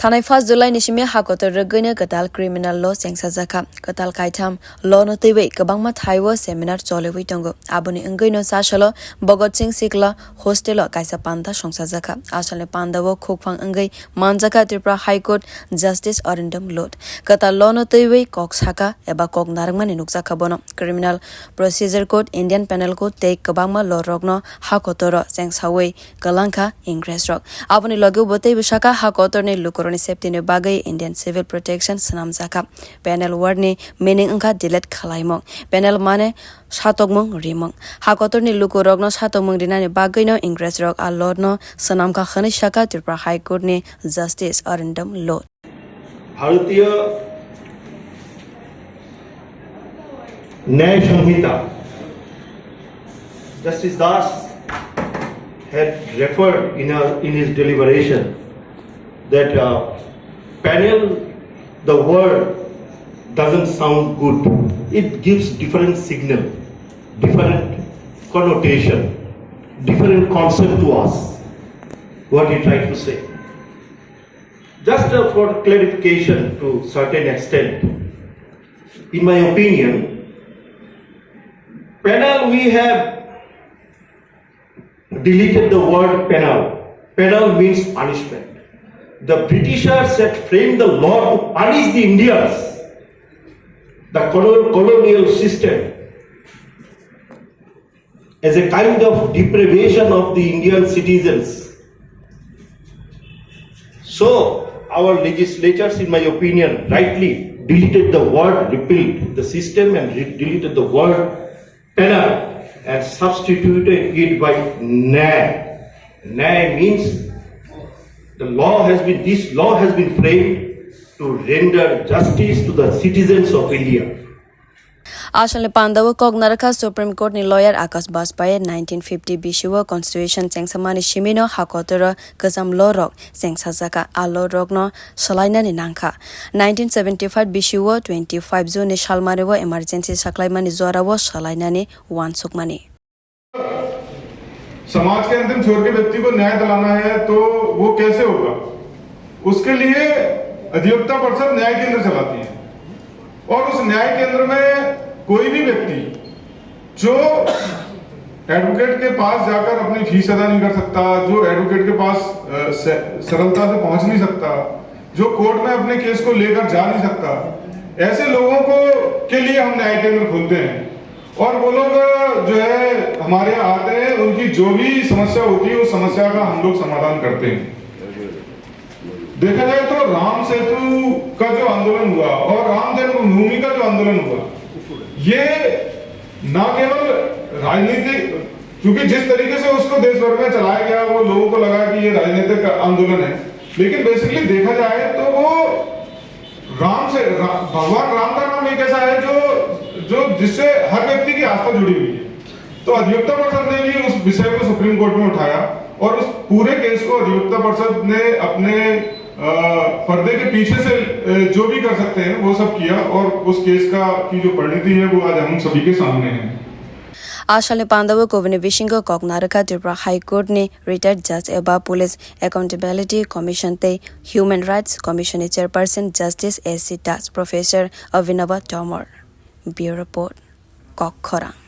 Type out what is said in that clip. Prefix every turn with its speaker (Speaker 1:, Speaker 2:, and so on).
Speaker 1: Thanai 1 July nishime hakotor ragina katal criminal law sengsa jaka katal kaitam law no tiwe kabangma thaiwa seminar cholewi tongo aboni ungaino sashalo Bhagat Singh Sikla hostel kaisa panda songsa jaka asale pandawo khokphang ungai manjaka Tripura High Court Justice Arindam Lot katal law no tiwe kok saka eba kok narangmani nukjaka bono Criminal Procedure Code Indian Penal Code te kabangma law rokno hakotor sengsawe kalanka English rock aboni logu bote bishaka hakotor ne lukor safety ne bagai Indian Civil Protection sanam jaka panel word ni meaning unka delete khalaimong panel mane satokmong rimong hakotor ni luko rogno satokmong dina ne bagai no English rog a lord no sanam ka khani shaka Tripura High Court ni Justice Arindam Lot
Speaker 2: भारतीय न्याय संहिता Justice Das had referred in his deliberation that panel, the word doesn't sound good. It gives different signal, different connotation, different concept to us. What he tried to say. Just for clarification to certain extent, in my opinion, penal we have deleted the word penal. Penal means punishment. The Britishers had framed the law to punish the Indians. The colonial system as a kind of deprivation of the Indian citizens. So our legislatures, in my opinion, rightly deleted the word repealed the system and deleted the word penal and substituted it by NAY. NAY means this law has been framed to render justice to the citizens of India.
Speaker 1: Asal Pandawa Kognaraka Supreme Court ni lawyer Akas Baspaye 1950 Bishiwa Constitution Sengsamani Shimino Hakotora Kazam Law Rock Sengsazaka a Law Rock no Salaina ni Nanka 1975 Bishiwa 25 June ni Shalmarewa Emergency Saklaimani Zorawa Salaina ni Wan Sukmani
Speaker 3: समाज के अंतिम छोर के व्यक्ति को न्याय दिलाना है तो वो कैसे होगा उसके लिए अधिवक्ता परिषद न्याय केंद्र चलाती है और उस न्याय केंद्र में कोई भी व्यक्ति जो एडवोकेट के पास जाकर अपनी फीस अदा नहीं कर सकता जो एडवोकेट के पास सरलता से पहुंच नहीं सकता जो कोर्ट में अपने केस को लेकर जा नहीं सकता ऐसे लोगों को के लिए हम न्याय केंद्र खोलते हैं और वो लोग जो है हमारे यहाँ आते हैं उनकी जो भी समस्या होती है उस समस्या का हम लोग समाधान करते हैं देखा जाए तो राम सेतु का जो आंदोलन हुआ और राम जन्मभूमि का जो आंदोलन हुआ ये ना केवल राजनीतिक क्योंकि जिस तरीके से उसको देश भर में चलाया गया वो लोगों को लगा कि ये राजनीतिक आंदोलन है लेकिन बेसिकली देखा जाए तो वो भगवान राम का नाम एक ऐसा है जो जिससे हर व्यक्ति की आस्था जुड़ी हुई है तो अधिवक्ता परिषद ने भी उस विषय को सुप्रीम कोर्ट में उठाया और उस पूरे केस को अधिवक्ता परिषद ने अपने पर्दे के पीछे से जो भी कर सकते हैं वो सब किया और उस केस की जो परिणति है वो आज हम सभी के सामने है
Speaker 1: Asal Pandawa Kovini Vishinga Kognaraka Tripura High Court ni retired judge eba Police Accountability Commission te Human Rights Commission Chairperson Justice S.C. Das Professor Avinava Tomar Bureau Report Kokkhora